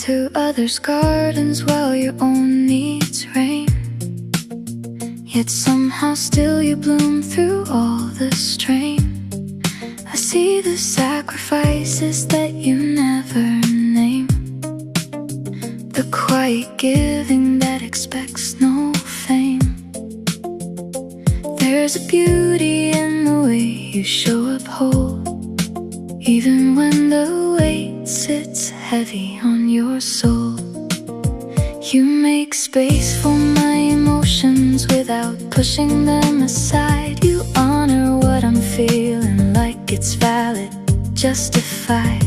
into others' gardens while your own needs rain. Yet somehow still you bloom through all the strain. I see the sacrifices that you never name, the quiet giving that expects no fame. There's a beauty in the way you show up whole, even when the weight sits heavy on your soul. You make space for my emotions without pushing them aside. You honor what I'm feeling like it's valid, justified.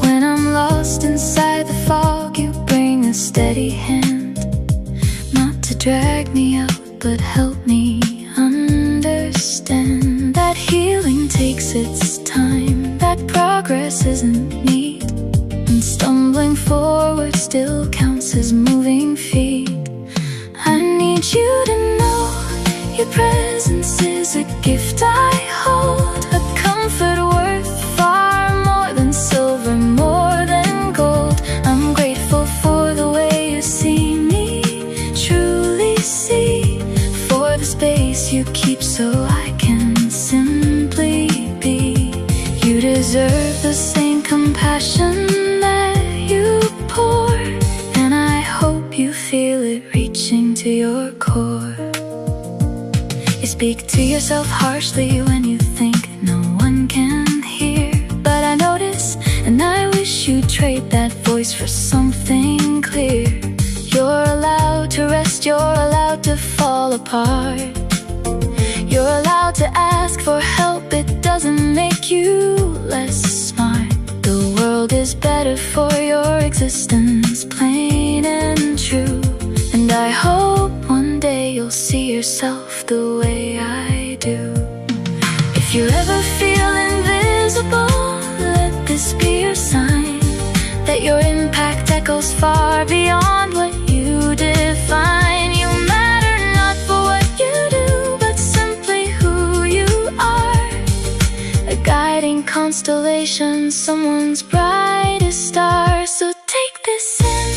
When I'm lost inside the fog, you bring a steady hand, not to drag me out, but help me understand that healing takes its time, that progress isn't neat, and stumbling forward still counts as moving feet. I need you to know your presence is a gift I hold, a comfort worth far more than silver, more than gold. I'm grateful for the way you see me, truly see, for the space you keep so I can simply be. You deserve the same compassion that you pour, and I hope you feel it reaching to your core. You speak to yourself harshly when you think no one can hear, but I notice, and I wish you'd trade that voice for something clear. You're allowed to rest, you're allowed to fall apart, you're allowed to ask for help. It doesn't make you less smart. The world is better for your existence, plain and true. And I hope one day you'll see yourself the way I do. If you ever feel invisible, let this be your sign that your impact echoes far beyond what you define. You matter not for what you do, but simply who you are, a guiding constellation, someone's brightest star. So take this in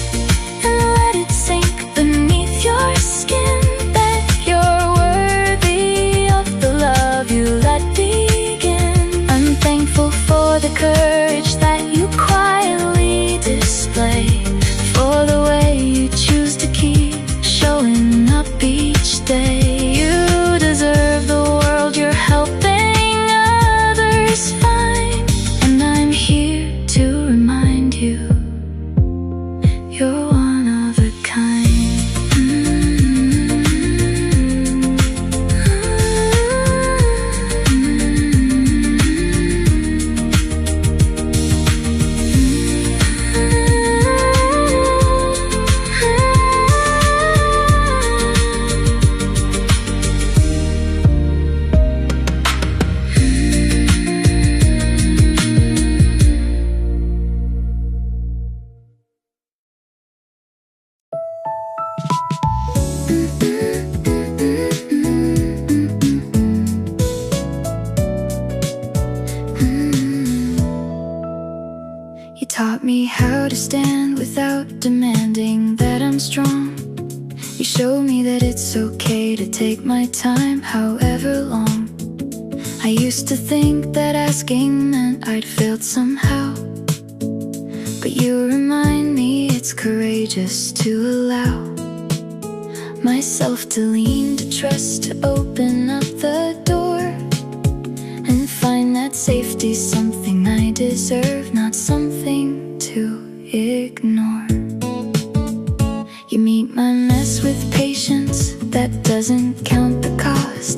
and let it sink beneath your skin, that you're worthy of the love you let begin. I'm thankful for the courage that you quietly display, for the way you choose to keep showing up each day. You deserve the world you're helping others find, and I'm here to remind you you're one of a kind. You taught me how to stand without demanding that I'm strong. You showed me that it's okay to take my time, however long. I used to think that asking meant I'd failed somehow, but you remind me it's courageous to allow myself to lean, to trust, to open up the door, and find that safety's something I deserve, not something to ignore. You meet my mess with patience, that doesn't count the cost.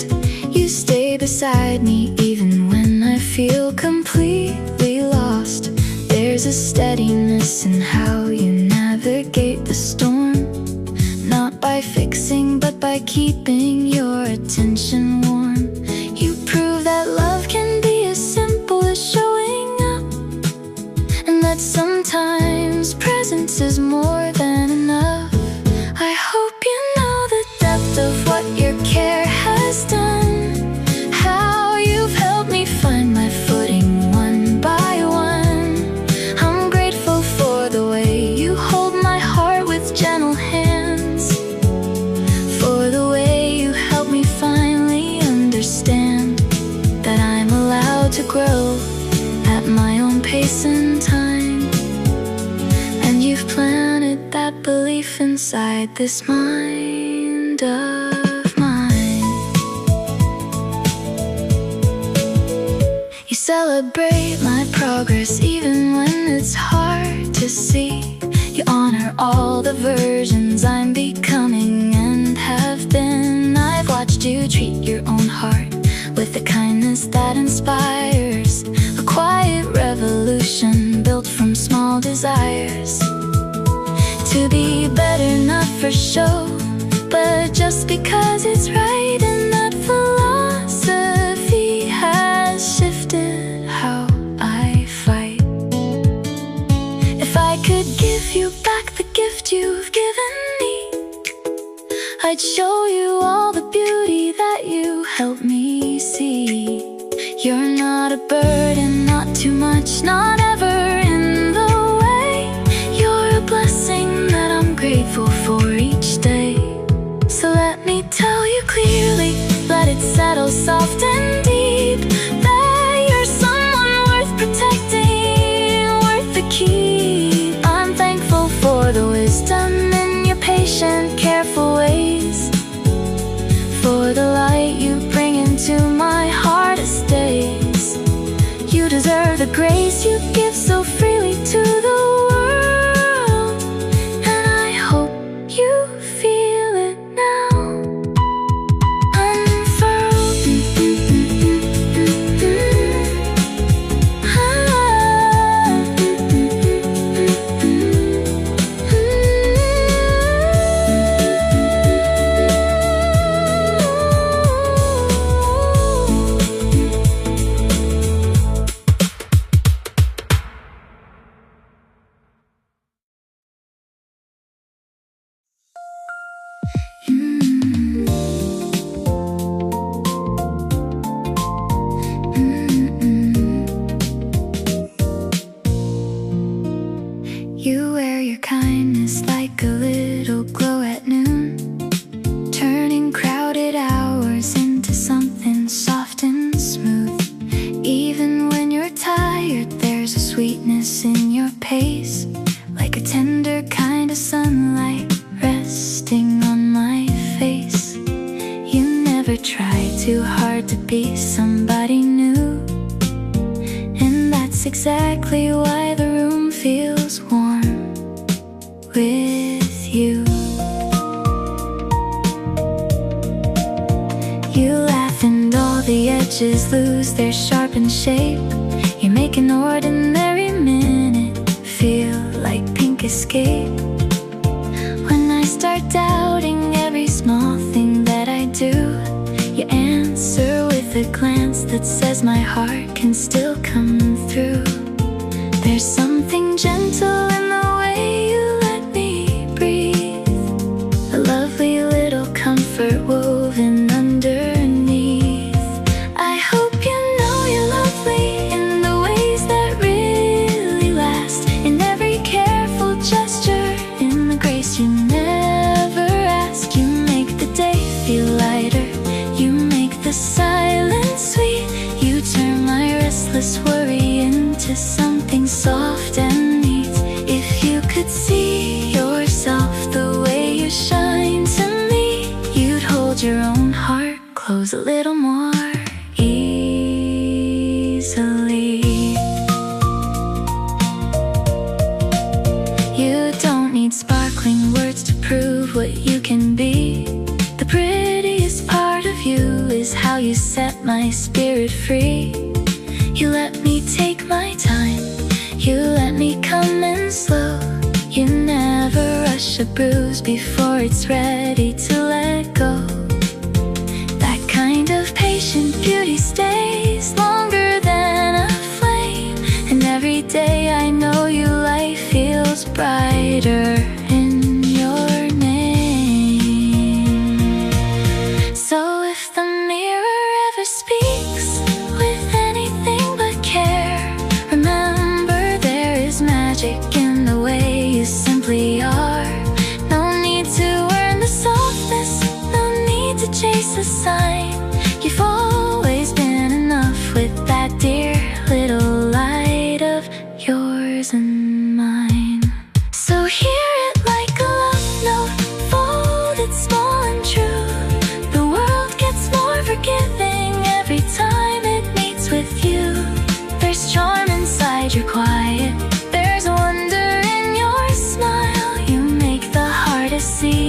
You stay beside me even when I feel completely lost. There's a steadiness in how you navigate the storm, not by fixing but by keeping your attention warm. You prove that love can be as simple as showing up, and that sometimes presence is more than enough. I hope you know the depth of what your care has done, how you've helped me find my footing one by one. I'm grateful for the way you hold inside this mind of mine. You celebrate my progress even when it's hard to see. You honor all the versions I'm becoming and have been. I've watched you treat your own heart with the kindness that inspires, a quiet revolution built from small desires. To be better, not for show, but just because it's right. And that philosophy has shifted how I fight. If I could give you back the gift you've given me, I'd show you all the beauty that you helped me see. You're not a burden, not too much, not ever in the way. You're a blessing that I'm grateful for each day. So let me tell you clearly, let it settle soft and deep, that you're someone worth protecting, worth the keep. I'm thankful for the wisdom in your patient, careful ways, for the light you bring into my hardest days. You deserve the grace you give so freely to the world, and I hope you feel it now. Unfurled. You wear your kindness like a little glow at noon, turning crowded hours into something soft and smooth. Even when you're tired, there's a sweetness in your pace, like a tender kind of sunlight resting on my face. You never try too hard to be somebody new, and that's exactly why the room feels warm with you. You laugh and all the edges lose their sharpened shape. You make an ordinary minute feel like pink escape. When I start doubting every small thing that I do, you answer with a glance that says my heart can still come through. There's something gentle in the way you let me breathe, a lovely little comfort woven underneath. I hope you know you're lovely in the ways that really last, in every careful gesture, in the grace you never ask. You make the day feel lighter, you make the silence sweet. You turn my restless worry into something soft and neat. If you could see yourself the way you shine to me, you'd hold your own heart close a little more easily. You don't need sparkling words to prove what you can be. The prettiest part of you is how you set my spirit free. You let me take my time, you let me come in slow. You never rush a bruise before it's ready to let go. That kind of patient beauty stays longer than a flame, and every day I know you light feels brighter in your name. So if the mirror ever speaks with anything but care, remember there is magic in the way you simply are. No need to earn the softness, no need to chase a sign. You've always been enough with that dear little light of yours and mine. So hear it like a love note,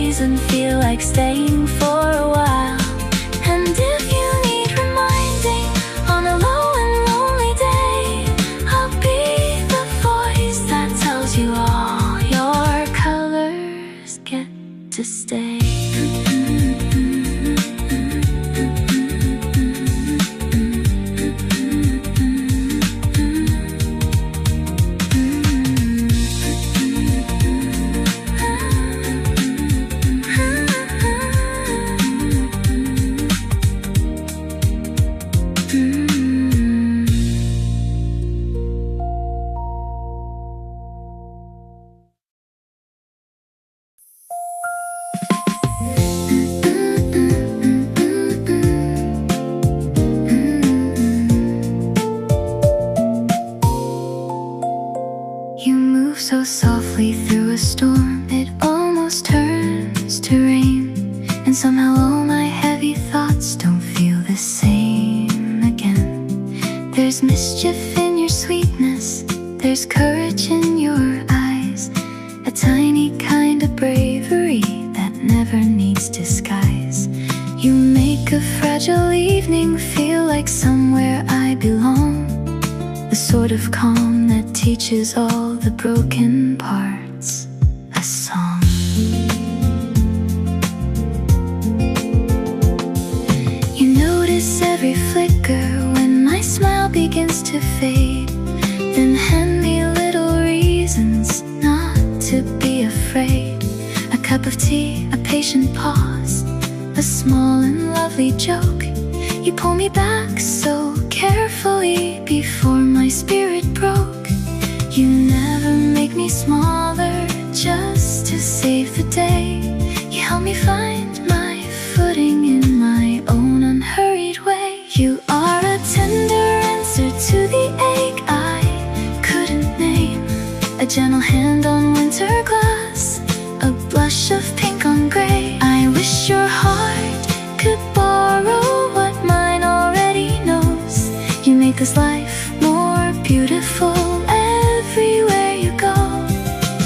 memories and feel like staying for a while. And if you need reminding on a low and lonely day, I'll be the voice that tells you all your colors get to stay. So softly through a storm, it almost turns to rain. And somehow all my heavy thoughts don't feel the same again. There's mischief in your sweetness, there's courage in your eyes, a tiny kind of bravery that never needs disguise. You make a fragile evening feel like somewhere I belong, the sort of calm that teaches all the broken parts a song. You notice every flicker when my smile begins to fade, then hand me little reasons not to be afraid. A cup of tea, a patient pause, a small and lovely joke. You pull me back so carefully before my spirit broke. You never make me smaller just to save the day. You help me find my footing in my own unhurried way. You are a tender answer to the ache I couldn't name, a gentle hand on winter glass, a blush of pink on gray. I wish your heart could borrow what mine already knows. You make this life more beautiful everywhere you go.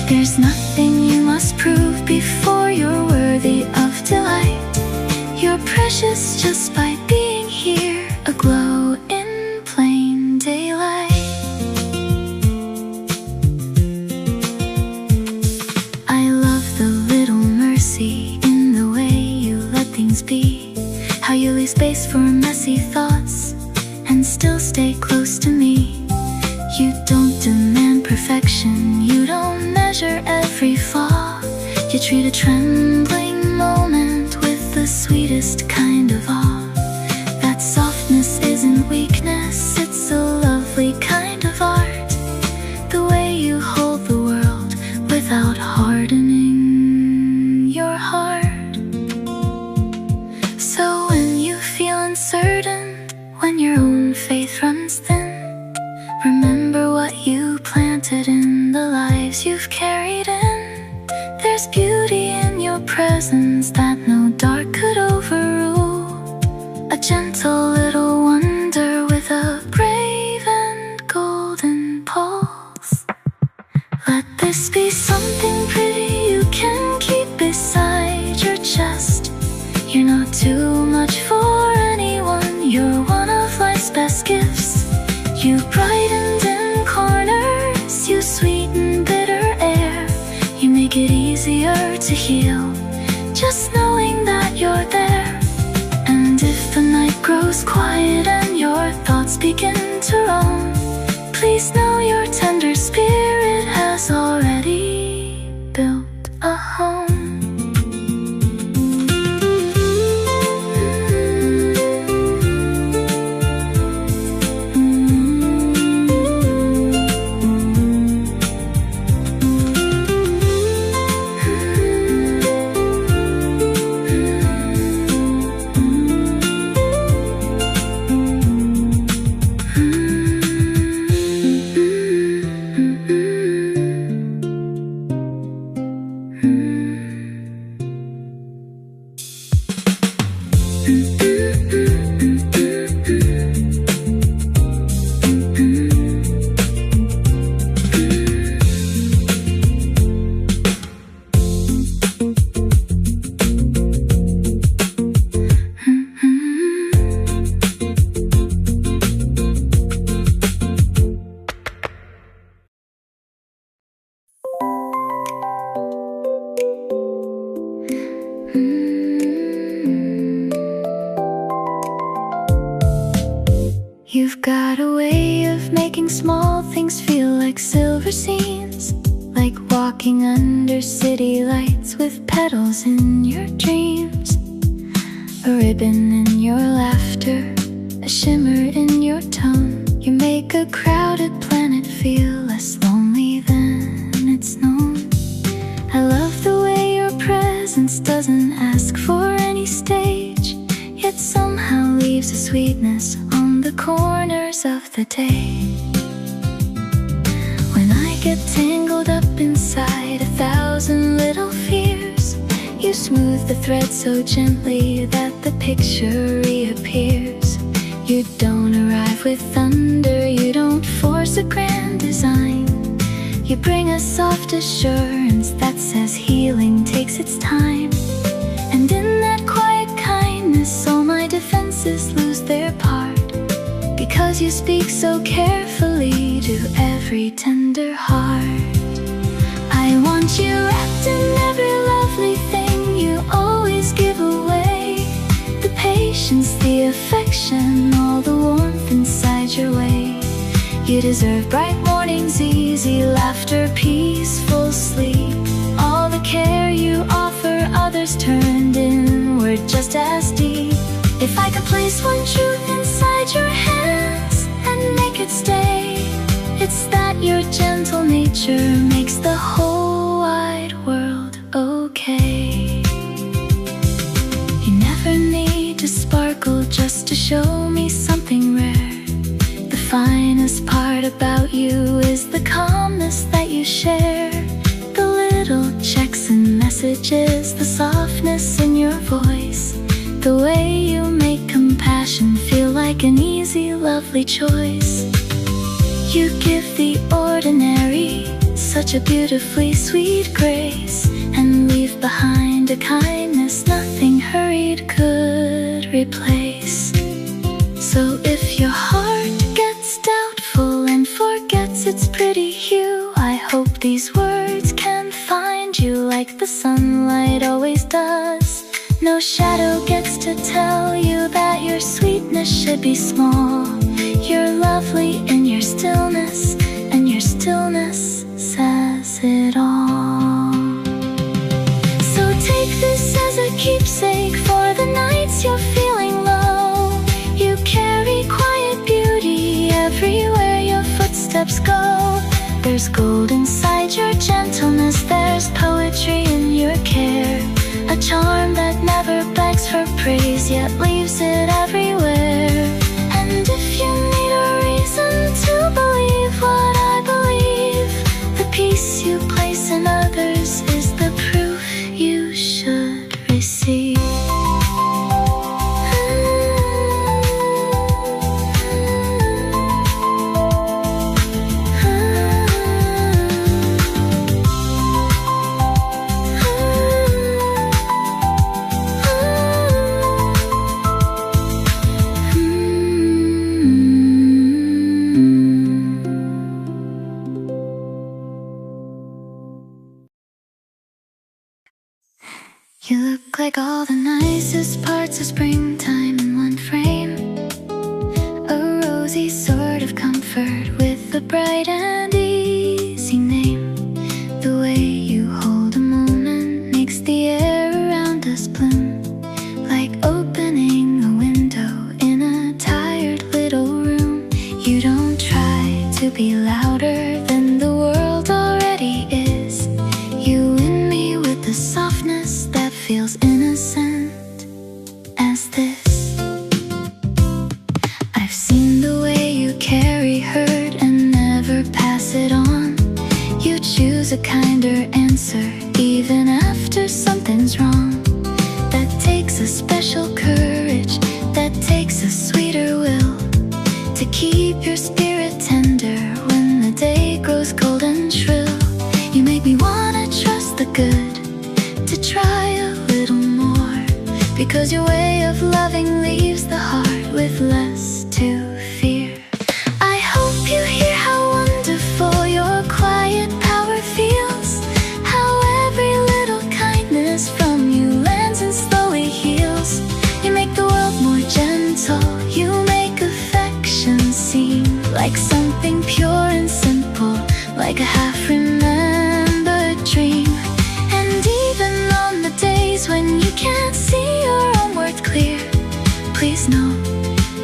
There's nothing you must prove before you're worthy of delight. You're precious just by being here, aglow in plain daylight. I love the little mercy in the way you let things be, how you leave space for messy thoughts and still stay close to me. You don't demand perfection, you don't measure every flaw. You treat a trembling moment with the sweetest kind of awe. That softness isn't weakness, it's a lovely kind of art. The way you hold the world without hardening your heart. So when you feel uncertain, when your own faith runs thin, remember what you planted in the lives you've carried in. There's beauty in your presence that no dark could overrule, a gentle little wonder with a brave and golden pulse. Let this be something pretty you can keep beside your chest. You're not too much for anyone, you're one of life's best gifts. You brighten dim corners, you sweeten bitter air. You make it easier to heal, just knowing that you're there. And if the night grows quiet and your thoughts begin to roam, please know your tender spirit has already built a home. You've got a way of making small things feel like silver scenes, like walking under city lights with petals in your dreams. A ribbon in your laughter, a shimmer in your tone. You make a crowded planet feel less lonely than it's known. I love the way your presence doesn't ask for any stage, yet somehow leaves a sweetness on the corners of the day. When I get tangled up inside 1,000 little fears, you smooth the thread so gently that the picture reappears. You don't arrive with thunder, you don't force a grand design. You bring a soft assurance that says healing takes its time. And in that quiet kindness, all my defenses lose their part, because you speak so carefully to every tender heart. I want you wrapped in every lovely thing you always give away. The patience, the affection, all the warmth inside your way. You deserve bright mornings, easy laughter, peaceful sleep. All the care you offer others turned inward just as deep. If I could place one truth inside your hands and make it stay, it's that your gentle nature makes the whole wide world okay. You never need to sparkle just to show me something rare. The finest part about you is the calmness that you share. The little checks and messages, the softness in your voice, the way you make compassion feel like an easy, lovely choice. You give the ordinary such a beautifully sweet grace, and leave behind a kindness nothing hurried could replace. So if your heart gets doubtful and forgets its pretty hue, I hope these words can find you like the sunlight always does. No shadow gets to tell you that your sweetness should be small. You're lovely in your stillness, and your stillness says it all. So take this as a keepsake for the nights you're feeling low. You carry quiet beauty everywhere your footsteps go. There's gold inside your gentleness, there's poetry in your care. A charm that never begs for praise, yet leaves it everywhere. And if you need a reason to believe what I believe, the peace you place in others is the proof you should receive. You look like all the nicest parts of springtime in one frame. A rosy sort of comfort with a bright and easy name. The way you hold a moment makes the air around us bloom, like opening a window in a tired little room. You don't try to be louder than the world already is. You win me with the softness that feels innocent as this. I've seen the way you carry hurt and never pass it on. You choose a kinder answer even after something's wrong. That takes a special courage, that takes a sweeter will, to keep your spirit tender when the day grows cold and shrill. You make me wanna trust the good, to try a little more, because your way of loving leaves the heart with less to fear. I hope you hear how wonderful your quiet power feels, how every little kindness from you lands in can't see your own worth clear, please know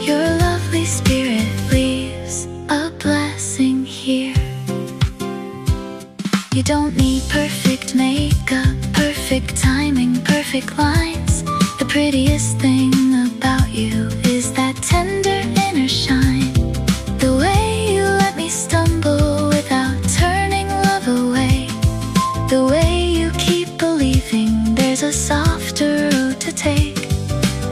your lovely spirit leaves a blessing here. You don't need perfect makeup, perfect timing, perfect lines. The prettiest thing about you is that tender inner shine. The way you let me stumble without turning love away. The way you keep believing there's a softer road to take.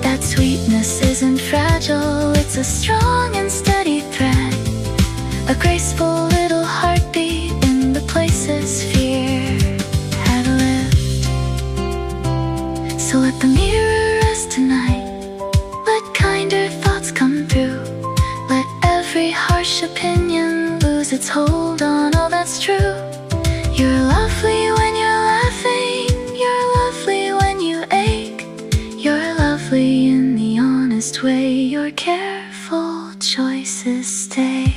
That sweetness isn't fragile, it's a strong and steady thread. A graceful little heartbeat in the places fear had lived. So let the mirror rest tonight. Let kinder thoughts come through. Let every harsh opinion lose its hold on all that's true. You're lovely when you're laughing. You're lovely when you ache. You're lovely in the honest way your careful choices stay.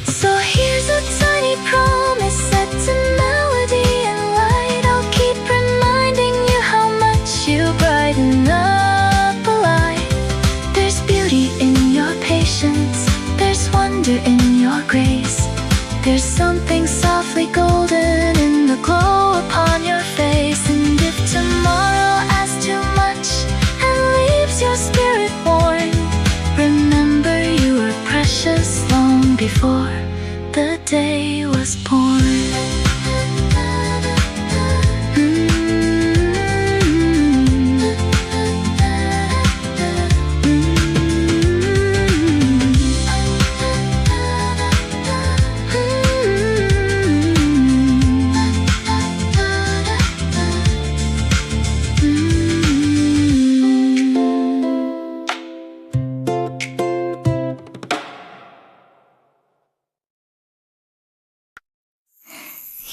So here's a tiny promise set to melody and light. I'll keep reminding you how much you brighten up a life. There's beauty in your patience, there's wonder in your grace. There's something softly golden in the glow upon your face. And if tomorrow asks too much and leaves your spirit worn, remember you were precious long before the day was born.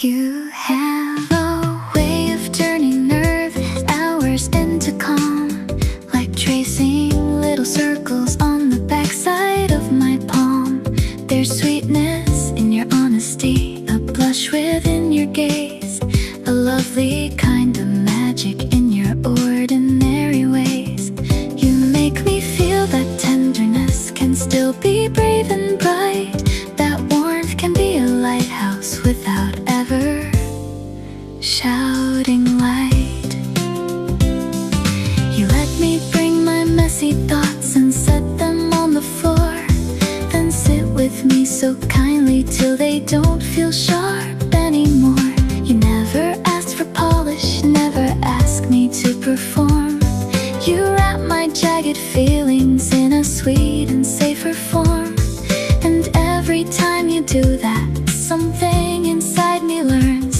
You have a way of turning nervous hours into calm, like tracing little circles on the backside of my palm. There's sweetness in your honesty, a blush within your gaze, a lovely kind of magic in your ordinary ways. You make me feel that tenderness can still be brave and bright. That warmth can be a lighthouse without ever shouting light. You let me bring my messy thoughts and set them on the floor, then sit with me so kindly till they don't feel sharp anymore. You never asked for polish, never asked me to perform. You wrap my jagged feelings in a sweet and safer form. And every time you do that, something inside me learns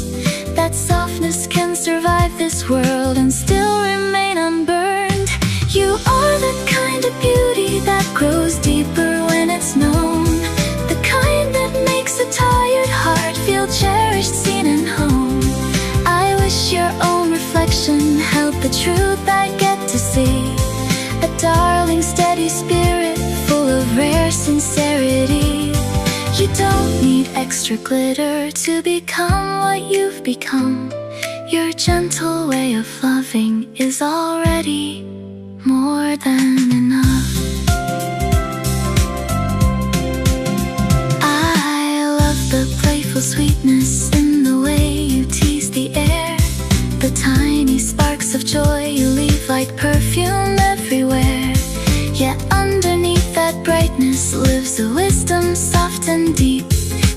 that softness can survive this world and still remain unburned. You are the kind of beauty that grows deeper when it's known, the kind that makes a tired heart feel cherished, seen and home. I wish your own reflection held the truth I get to see, a darling steady spirit full of rare sincerity. You don't need extra glitter to become what you've become. Your gentle way of loving is already more than enough. I love the playful sweetness in the way you tease the air, the tiny sparks of joy you leave like perfume everywhere. Yet underneath that brightness lives a wisdom soft and deep,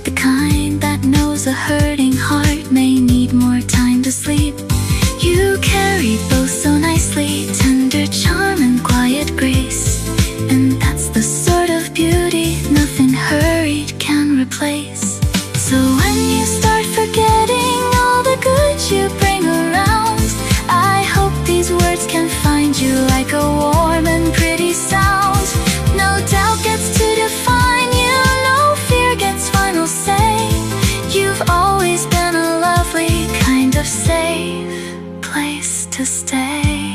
the kind that knows a hurting heart may need more time to sleep. You carry both so nicely, tender charm and quiet grace, and that's the sort of beauty nothing hurried can replace. So when you start forgetting all the good you bring around, I hope these words can find you like a warm and pretty sound. No doubt gets to define you, no fear gets final say. You've always been a lovely kind of safe place to stay.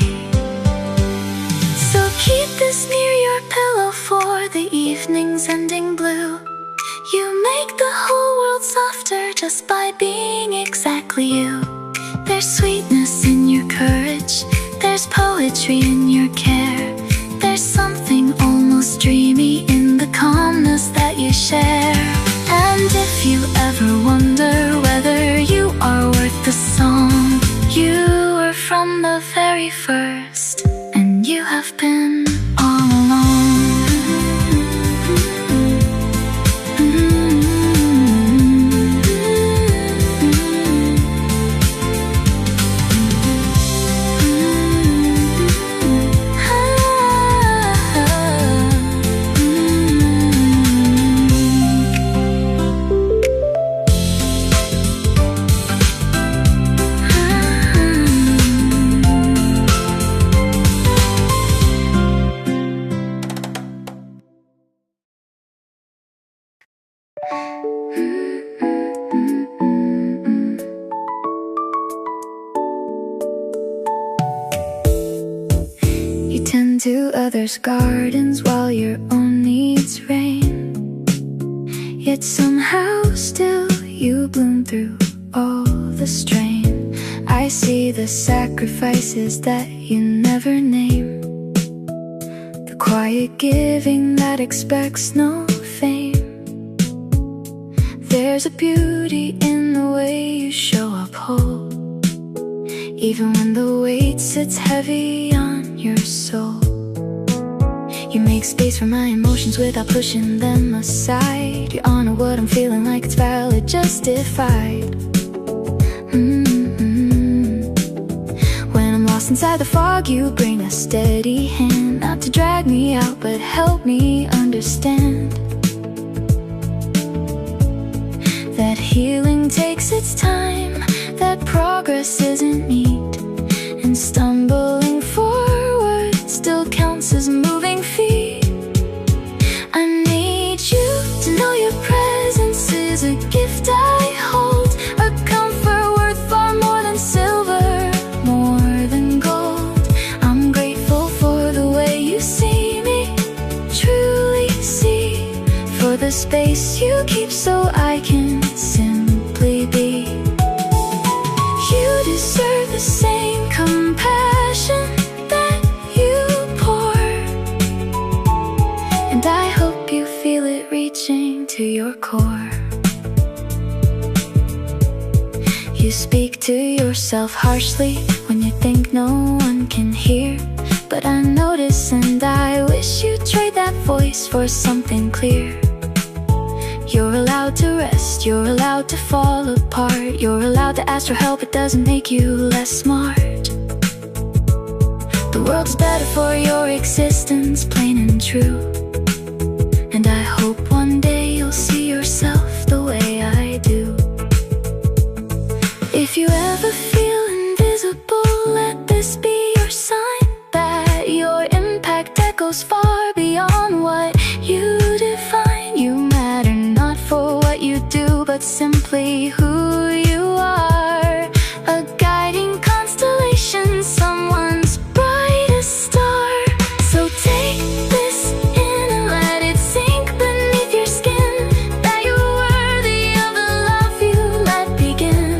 So keep this near your pillow for the evening's ending blue. You make the whole world softer just by being exactly you. There's sweetness in your courage, there's There's poetry in your care. There's something almost dreamy in the calmness that you share. And if you ever wonder whether you are worth the song, you were from the very first, and you have been all along. You tend to others' gardens while your own needs reign. Yet somehow still you bloom through all the strain. I see the sacrifices that you never name, the quiet giving that expects no fame. There's a beauty in the way you show up whole, even when the weight sits heavy on your soul. You make space for my emotions without pushing them aside. You honor what I'm feeling like it's valid, justified. When I'm lost inside the fog, you bring a steady hand, not to drag me out, but help me understand that healing takes its time, that progress isn't neat, and stumbling forward still counts as moving feet. I need you to know your presence is a gift I hold, a comfort worth far more than silver, more than gold. I'm grateful for the way you see me, truly see, for the space you keep so I can simply be. You deserve the same compassion that you pour, and I hope you feel it reaching to your core. You speak to yourself harshly when you think no one can hear, but I notice and I wish you'd trade that voice for something clear. You're allowed to rest, you're allowed to fall apart, you're allowed to ask for help, it doesn't make you less smart. The world's better for your existence, plain and true, and I hope one day you'll see yourself the way I do. If you ever feel invisible, let this be your sign that your impact echoes far beyond what you define. You matter not for what you do, but simply who you are. A guiding constellation, someone's brightest star. So take this in and let it sink beneath your skin, that you're worthy of the love you let begin.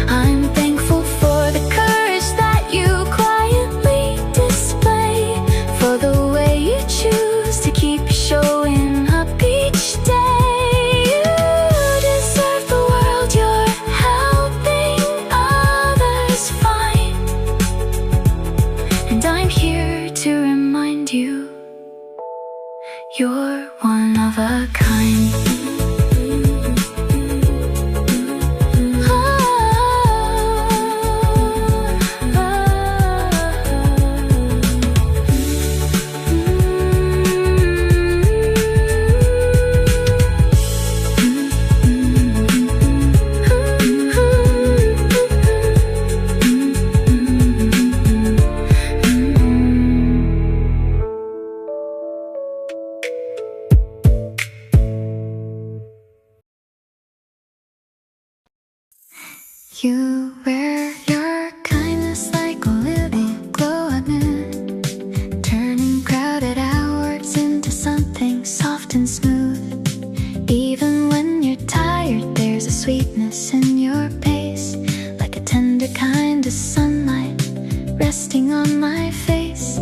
I'm thankful for the courage that you quietly display, for the way you choose to keep showing up each day. You deserve the world, you're helping others find, and I'm here to remind you, you're one of a kind. You wear your kindness like a little glow at noon, turning crowded hours into something soft and smooth. Even when you're tired, there's a sweetness in your pace, like a tender kind of sunlight resting on my face.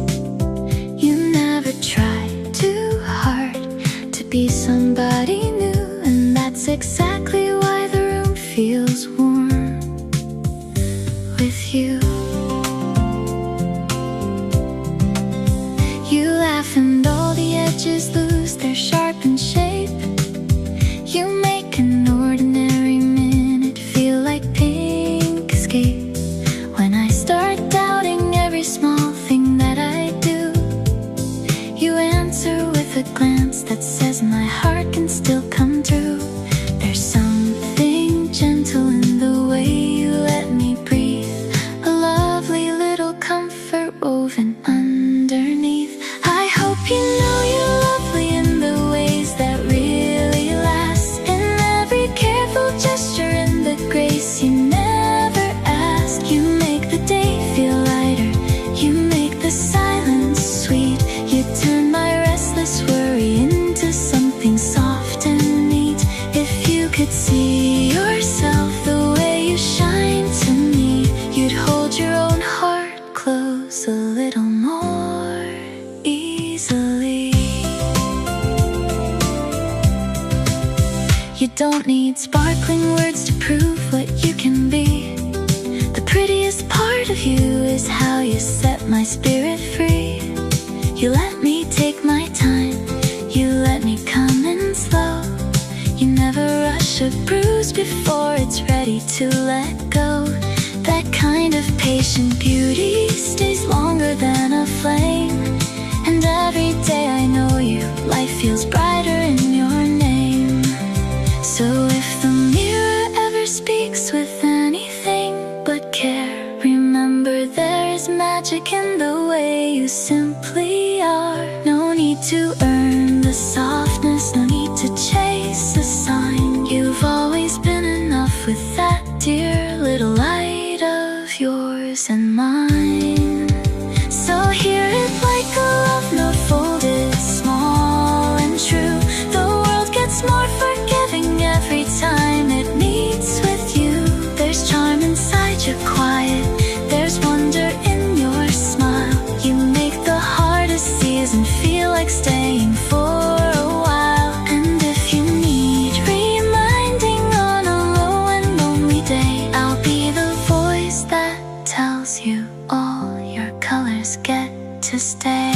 You never try too hard to be somebody new, and that's exactly why the room feels warm with you. You laugh and all the edges lose their sharpened shape. You make an ordinary minute feel like pink escape. When I start doubting every small thing that I do, you answer with a glance that says my heart can still come true. There's something gentle in the way you let me breathe, a lovely little comfort woven underneath. I hope you know you're lovely in the ways that really last, in every careful gesture, in the grace you never ask. You make the day feel lighter, you make the silence sweet. You turn my restless worry into something soft and neat. If you could see yourself the way you shine to me, you'd hold your own heart close a little more easily. You don't need sparkling words to prove what you can be. The prettiest part of you is how you set my spirit free. You let me take my time, you let me come in slow. You never rush a bruise before it's ready to let go. That kind of patient beauty stays longer than a flame. And every day I know you, life feels brighter in your name. So if the mirror ever speaks with anything but care, remember there is magic in the way you simply are. No need to earn the softness, no need to chase a sign. You've always been enough with that dear little light of yours and mine. So hear it like a love note folded small and true. The world gets more forgiving every time it meets with you. There's charm inside your quiet, there's wonder in your smile. You make the hardest season feel like staying for a while. And if you need reminding on a low and lonely day, I'll be the voice that tells you all your colors get to stay.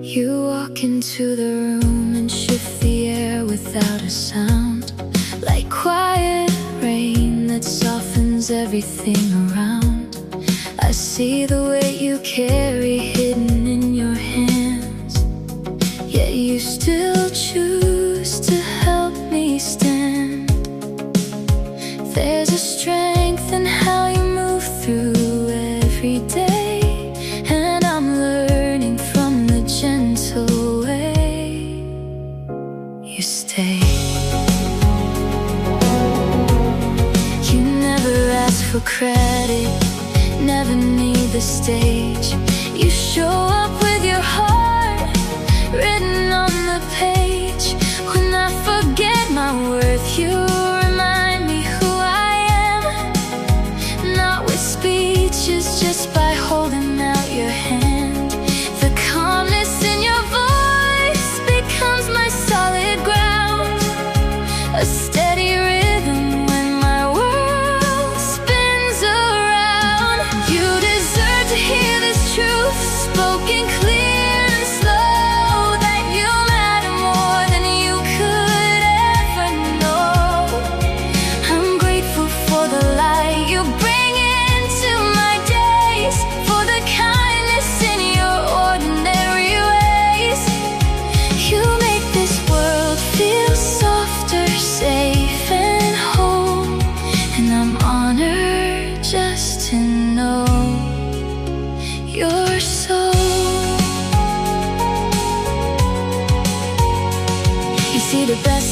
You walk into the room and shift the air without a sound, like quiet rain that softens everything around. I see the weight you carry hidden in your hands, yet you still choose to help me stand. There's a strength in how you move through every day, and I'm learning from the gentle way you stay. You never ask for credit, never need the stage. You show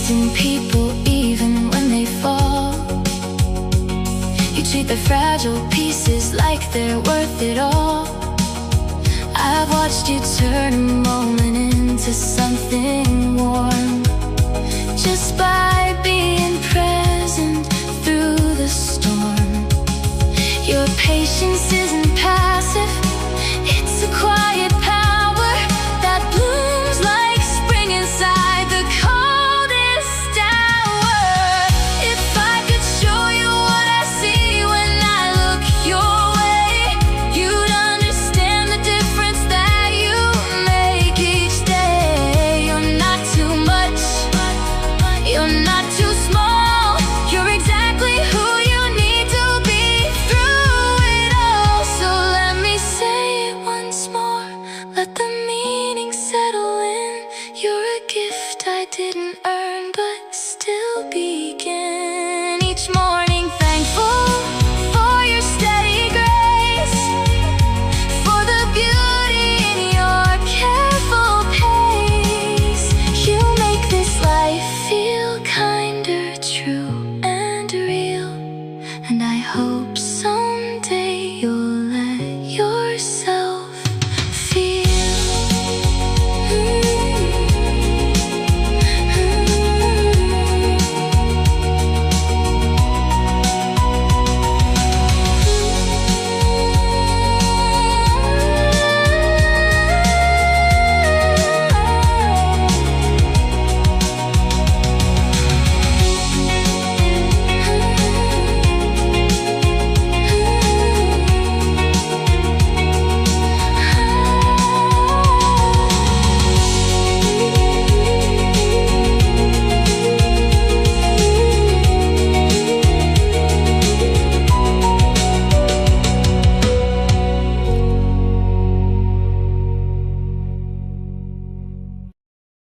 in people even when they fall. You treat the fragile pieces like they're worth it all. I've watched you turn a moment into something warm, just by being present through the storm. Your patience isn't passive, it's a quiet power that blooms like spring inside the coldest hour. If I could show you what I see when I look your way, you'd understand the difference that you make each day. You're not too much, you're not too small, you're exactly who you need to be through it all. So let me say it once more, let the meaning settle in. You're a gift I didn't earn.